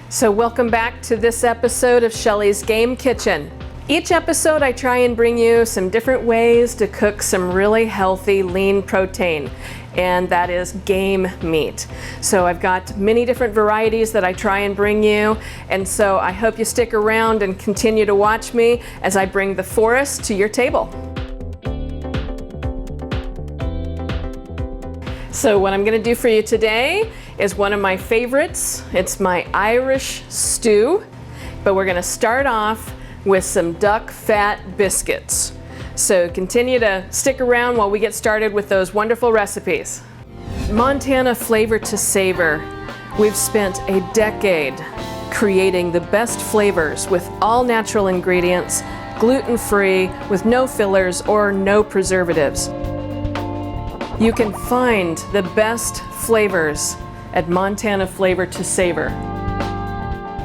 So welcome back to this episode of Shelly's Game Kitchen. Each episode I try and bring you some different ways to cook some really healthy lean protein, and that is game meat. So I've got many different varieties that I try and bring you, and so I hope you stick around and continue to watch me as I bring the forest to your table. So what I'm going to do for you today is one of my favorites. It's my Irish stew, but we're going to start off with some duck fat biscuits. So continue to stick around while we get started with those wonderful recipes. Montana Flavor to Savor. We've spent a decade creating the best flavors with all natural ingredients, gluten-free, with no fillers or no preservatives. You can find the best flavors at Montana Flavor to Savor.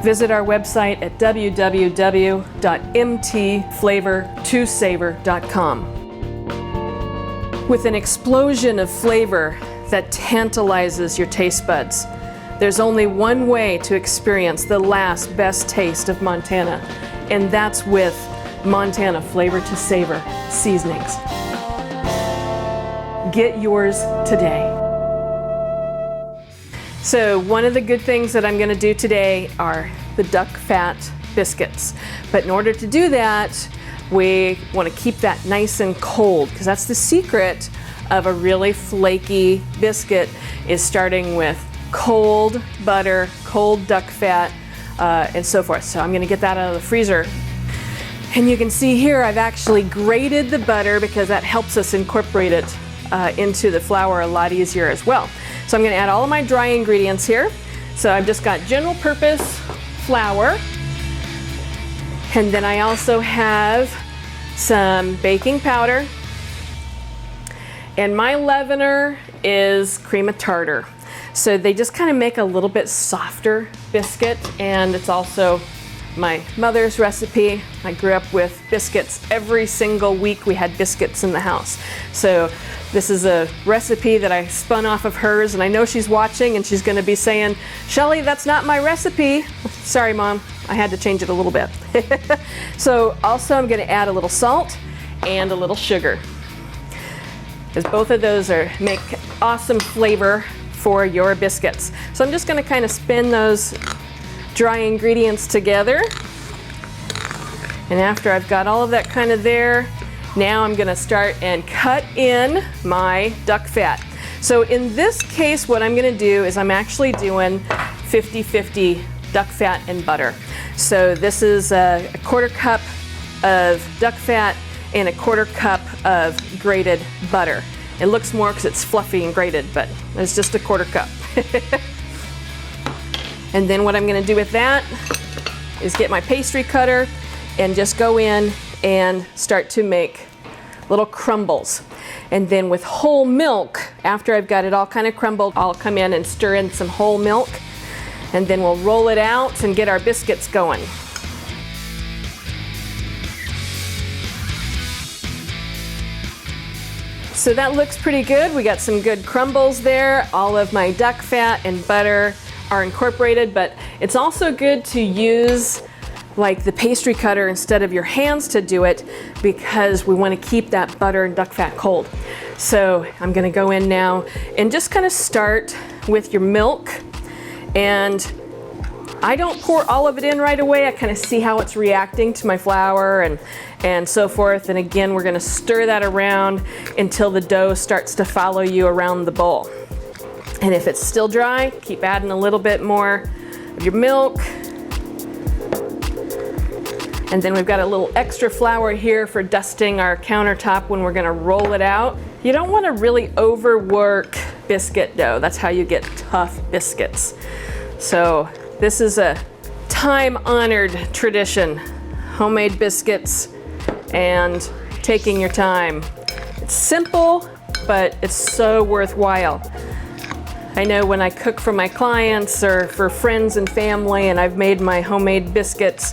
Visit our website at www.mtflavortosavor.com. With an explosion of flavor that tantalizes your taste buds, there's only one way to experience the last best taste of Montana, and that's with Montana Flavor to Savor seasonings. Get yours today. So one of the good things that I'm going to do today are the duck fat biscuits. But in order to do that, we want to keep that nice and cold, because that's the secret of a really flaky biscuit, is starting with cold butter, cold duck fat, and so forth. So I'm going to get that out of the freezer. And you can see here I've actually grated the butter because that helps us incorporate it into the flour a lot easier as well. So I'm going to add all of my dry ingredients here. So I've just got general purpose flour, and then I also have some baking powder, and my leavener is cream of tartar. So they just kind of make a little bit softer biscuit, and it's also my mother's recipe. I grew up with biscuits. Every single week we had biscuits in the house. So this is a recipe that I spun off of hers, and I know she's watching and she's going to be saying, "Shelly, that's not my recipe." Sorry, Mom, I had to change it a little bit. So also I'm going to add a little salt and a little sugar, because both of those make awesome flavor for your biscuits. So I'm just going to kind of spin those dry ingredients together, and after I've got all of that kind of there, now I'm going to start and cut in my duck fat. So in this case, what I'm going to do is I'm actually doing 50-50 duck fat and butter. So this is a quarter cup of duck fat and a quarter cup of grated butter. It looks more because it's fluffy and grated, but it's just a quarter cup. And then what I'm going to do with that is get my pastry cutter and just go in and start to make little crumbles. And then with whole milk, after I've got it all kind of crumbled, I'll come in and stir in some whole milk, and then we'll roll it out and get our biscuits going. So that looks pretty good. We got some good crumbles there. All of my duck fat and butter are incorporated, but it's also good to use like the pastry cutter instead of your hands to do it, because we want to keep that butter and duck fat cold. So I'm going to go in now and just kind of start with your milk, and I don't pour all of it in right away. I kind of see how it's reacting to my flour and so forth. And again, we're going to stir that around until the dough starts to follow you around the bowl. And if it's still dry, keep adding a little bit more of your milk. And then we've got a little extra flour here for dusting our countertop when we're going to roll it out. You don't want to really overwork biscuit dough. That's how you get tough biscuits. So this is a time-honored tradition. Homemade biscuits and taking your time. It's simple, but it's so worthwhile. I know when I cook for my clients or for friends and family and I've made my homemade biscuits,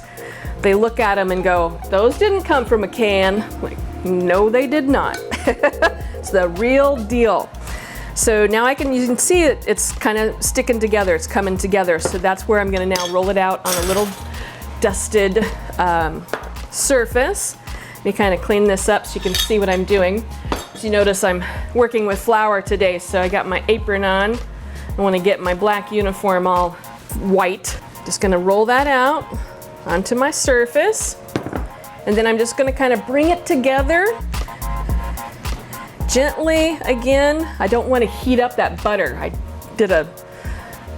they look at them and go, "Those didn't come from a can." Like, no, they did not. It's the real deal. So now you can see it's kind of sticking together, it's coming together. So that's where I'm gonna now roll it out on a little dusted surface. Let me kind of clean this up so you can see what I'm doing. As you notice, I'm working with flour today, so I got my apron on. I want to get my black uniform all white. Just gonna roll that out onto my surface. And then I'm just gonna kind of bring it together gently again. I don't want to heat up that butter. I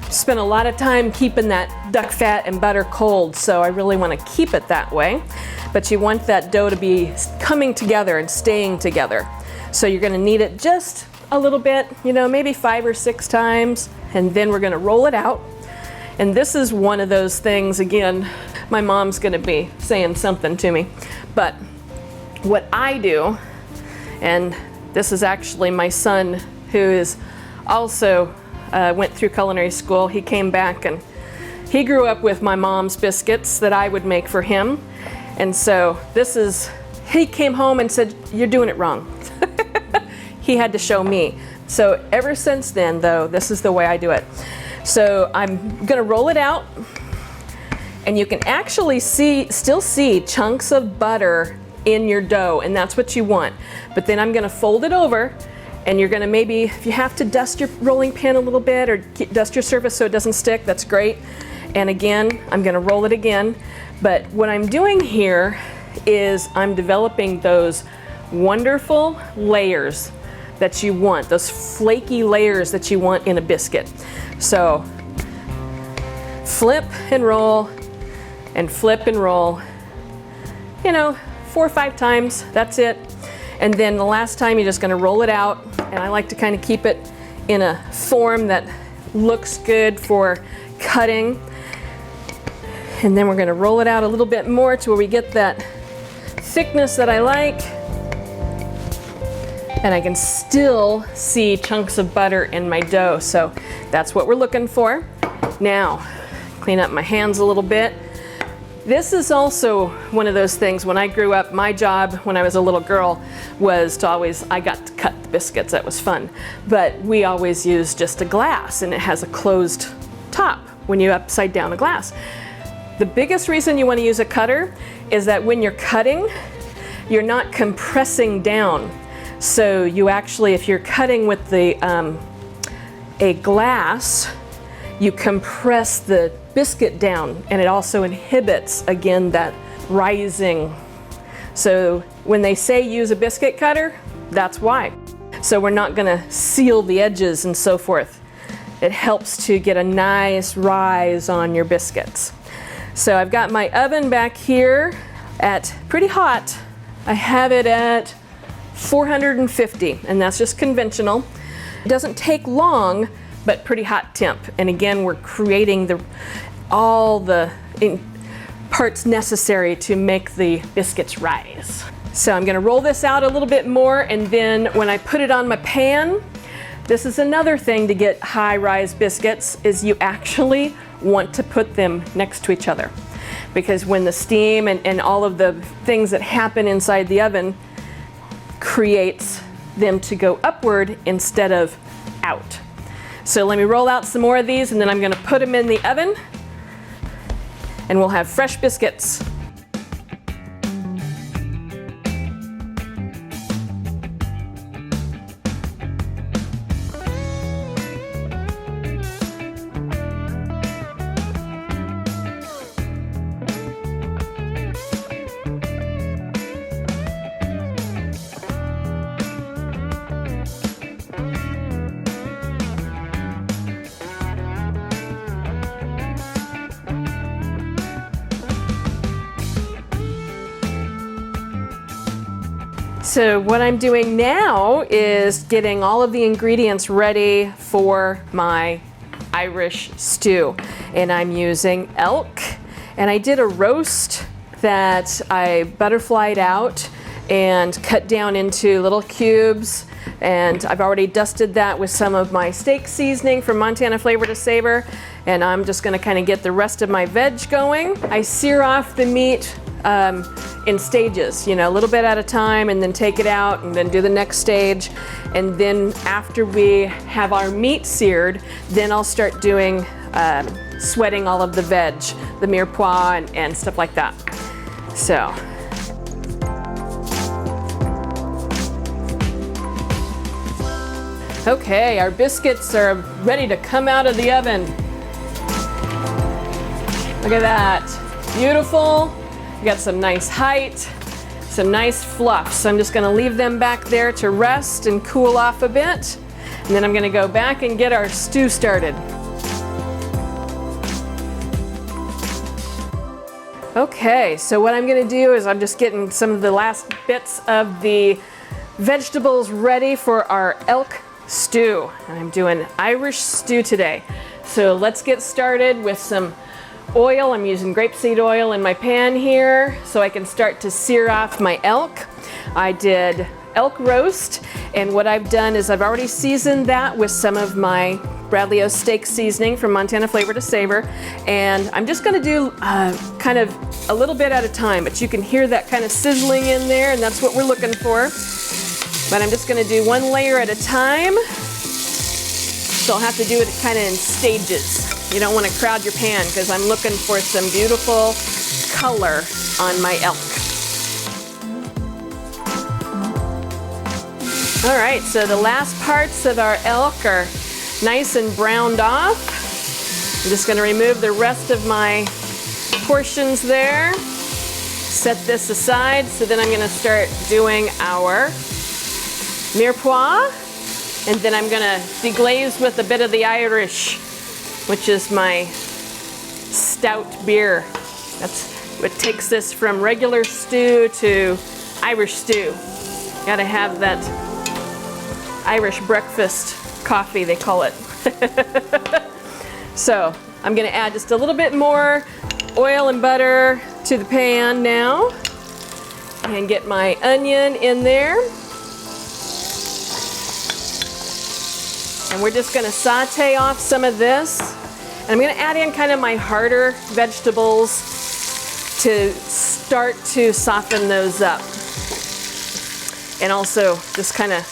spent a lot of time keeping that duck fat and butter cold, so I really want to keep it that way. But you want that dough to be coming together and staying together. So you're gonna knead it just a little bit, you know, maybe 5 or 6 times, and then we're gonna roll it out. And this is one of those things, again, my mom's gonna be saying something to me, but what I do, and this is actually my son who is also went through culinary school. He came back and he grew up with my mom's biscuits that I would make for him. And so he came home and said, "You're doing it wrong." He had to show me. So ever since then, though, this is the way I do it. So I'm gonna roll it out, and you can actually still see chunks of butter in your dough, and that's what you want. But then I'm gonna fold it over, and you're gonna maybe, if you have to dust your rolling pin a little bit or dust your surface so it doesn't stick, that's great. And again, I'm gonna roll it again. But what I'm doing here is I'm developing those wonderful layers that you want, those flaky layers that you want in a biscuit. So flip and roll and flip and roll, you know, 4 or 5 times, that's it. And then the last time you're just gonna roll it out, and I like to kind of keep it in a form that looks good for cutting. And then we're gonna roll it out a little bit more to where we get that thickness that I like. And I can still see chunks of butter in my dough, so that's what we're looking for. Now, clean up my hands a little bit. This is also one of those things, when I grew up, my job when I was a little girl was to I got to cut the biscuits, that was fun. But we always used just a glass, and it has a closed top when you upside down a glass. The biggest reason you want to use a cutter is that when you're cutting, you're not compressing down. So you actually, if you're cutting with a glass, you compress the biscuit down, and it also inhibits, again, that rising. So when they say use a biscuit cutter, that's why. So we're not gonna seal the edges and so forth. It helps to get a nice rise on your biscuits. So I've got my oven back here at pretty hot. I have it at 450, and that's just conventional. It doesn't take long, but pretty hot temp. And again, we're creating all the parts necessary to make the biscuits rise. So I'm gonna roll this out a little bit more, and then when I put it on my pan, this is another thing to get high rise biscuits, is you actually want to put them next to each other. Because when the steam and all of the things that happen inside the oven creates them to go upward instead of out. So let me roll out some more of these, and then I'm gonna put them in the oven, and we'll have fresh biscuits. So what I'm doing now is getting all of the ingredients ready for my Irish stew. And I'm using elk, and I did a roast that I butterflied out and cut down into little cubes. And I've already dusted that with some of my steak seasoning from Montana Flavor to Savor. And I'm just gonna kind of get the rest of my veg going. I sear off the meat in stages, you know, a little bit at a time, and then take it out and then do the next stage. And then after we have our meat seared, then I'll start doing sweating all of the veg, the mirepoix and stuff like that. So. Okay, our biscuits are ready to come out of the oven. Look at that, beautiful. We got some nice height, some nice fluff. So I'm just gonna leave them back there to rest and cool off a bit. And then I'm gonna go back and get our stew started. Okay, so what I'm gonna do is I'm just getting some of the last bits of the vegetables ready for our elk stew. And I'm doing Irish stew today. So let's get started with some oil. I'm using grapeseed oil in my pan here so I can start to sear off my elk. I did elk roast, and what I've done is I've already seasoned that with some of my Bradley O steak seasoning from Montana Flavor to Savor, and I'm just going to do kind of a little bit at a time, but you can hear that kind of sizzling in there, and that's what we're looking for. But I'm just going to do one layer at a time, so I'll have to do it kind of in stages. You don't want to crowd your pan because I'm looking for some beautiful color on my elk. All right, so the last parts of our elk are nice and browned off. I'm just going to remove the rest of my portions there. Set this aside, so then I'm going to start doing our mirepoix, and then I'm going to deglaze with a bit of the Irish, which is my stout beer. That's what takes this from regular stew to Irish stew. Gotta have that Irish breakfast coffee, they call it. So I'm gonna add just a little bit more oil and butter to the pan now and get my onion in there. And we're just gonna saute off some of this. And I'm gonna add in kind of my harder vegetables to start to soften those up. And also just kind of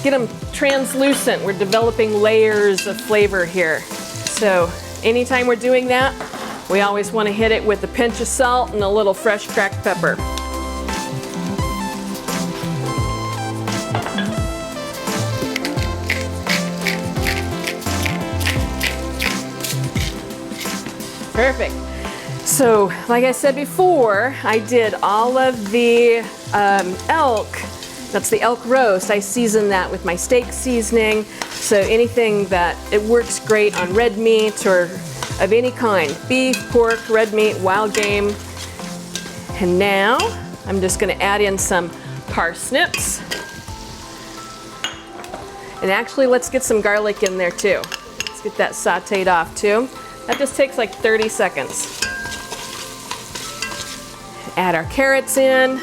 get them translucent. We're developing layers of flavor here. So anytime we're doing that, we always wanna hit it with a pinch of salt and a little fresh cracked pepper. Perfect. So, like I said before, I did all of the elk. That's the elk roast. I seasoned that with my steak seasoning. So anything that, it works great on red meat or of any kind. Beef, pork, red meat, wild game. And now, I'm just gonna add in some parsnips. And actually, let's get some garlic in there too. Let's get that sauteed off too. That just takes like 30 seconds. Add our carrots in.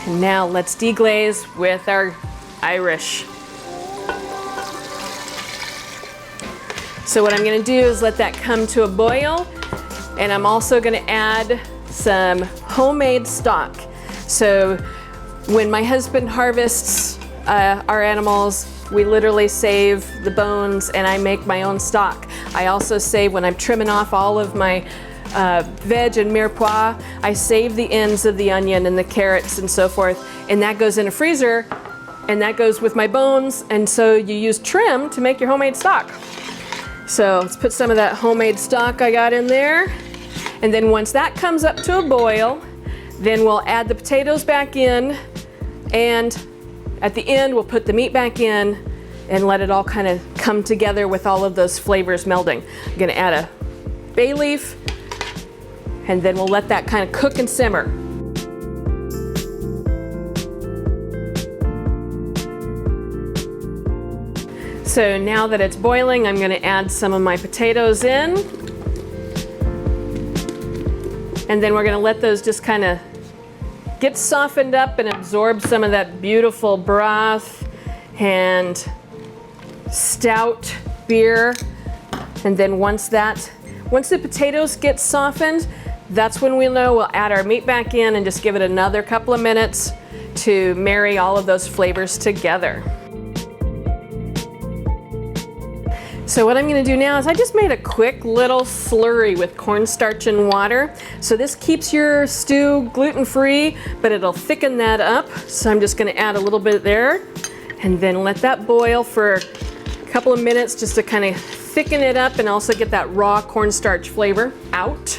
And now let's deglaze with our Irish. So what I'm gonna do is let that come to a boil, and I'm also gonna add some homemade stock. So when my husband harvests our animals, we literally save the bones and I make my own stock. I also save, when I'm trimming off all of my veg and mirepoix, I save the ends of the onion and the carrots and so forth, and that goes in a freezer, and that goes with my bones, and so you use trim to make your homemade stock. So let's put some of that homemade stock I got in there, and then once that comes up to a boil, then we'll add the potatoes back in, and at the end, we'll put the meat back in and let it all kind of come together with all of those flavors melding. I'm gonna add a bay leaf, and then we'll let that kind of cook and simmer. So now that it's boiling, I'm gonna add some of my potatoes in. And then we're gonna let those just kind of get softened up and absorb some of that beautiful broth and stout beer. And then once the potatoes get softened, That's when we'll know we'll add our meat back in and just give it another couple of minutes to marry all of those flavors together. So what I'm going to do now is I just made a quick little slurry with cornstarch and water. So this keeps your stew gluten-free, but it'll thicken that up. So I'm just going to add a little bit there and then let that boil for a couple of minutes just to kind of thicken it up and also get that raw cornstarch flavor out.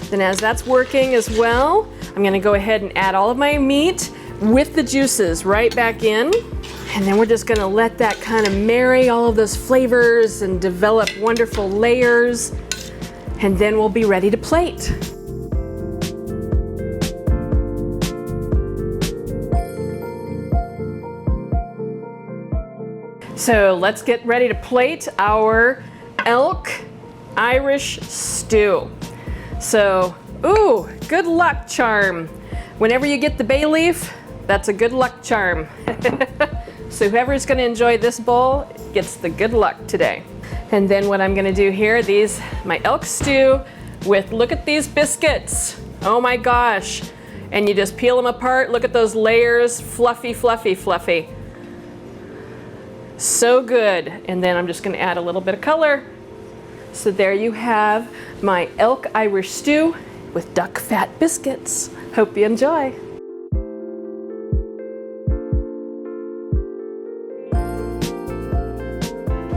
Then as that's working as well, I'm going to go ahead and add all of my meat with the juices right back in. And then we're just gonna let that kind of marry all of those flavors and develop wonderful layers. And then we'll be ready to plate. So let's get ready to plate our elk Irish stew. So, ooh, good luck charm. Whenever you get the bay leaf, that's a good luck charm. So whoever's going to enjoy this bowl gets the good luck today. And then what I'm going to do here, my elk stew with, look at these biscuits. Oh my gosh. And you just peel them apart. Look at those layers, fluffy, fluffy, fluffy. So good. And then I'm just going to add a little bit of color. So there you have my elk Irish stew with duck fat biscuits. Hope you enjoy.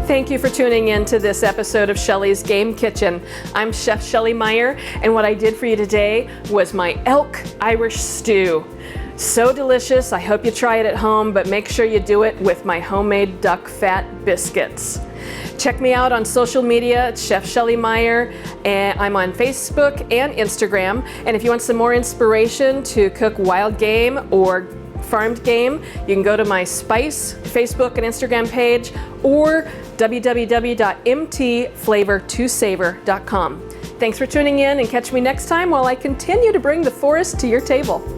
Thank you for tuning in to this episode of Shelly's Game Kitchen. I'm Chef Shelly Meyer, and what I did for you today was my elk Irish stew. So delicious. I hope you try it at home, but make sure you do it with my homemade duck fat biscuits. Check me out on social media, it's Chef Shelly Meyer, and I'm on Facebook and Instagram. And if you want some more inspiration to cook wild game or farmed game, you can go to my Spice Facebook and Instagram page or www.mtflavor2savor.com. Thanks for tuning in and catch me next time while I continue to bring the forest to your table.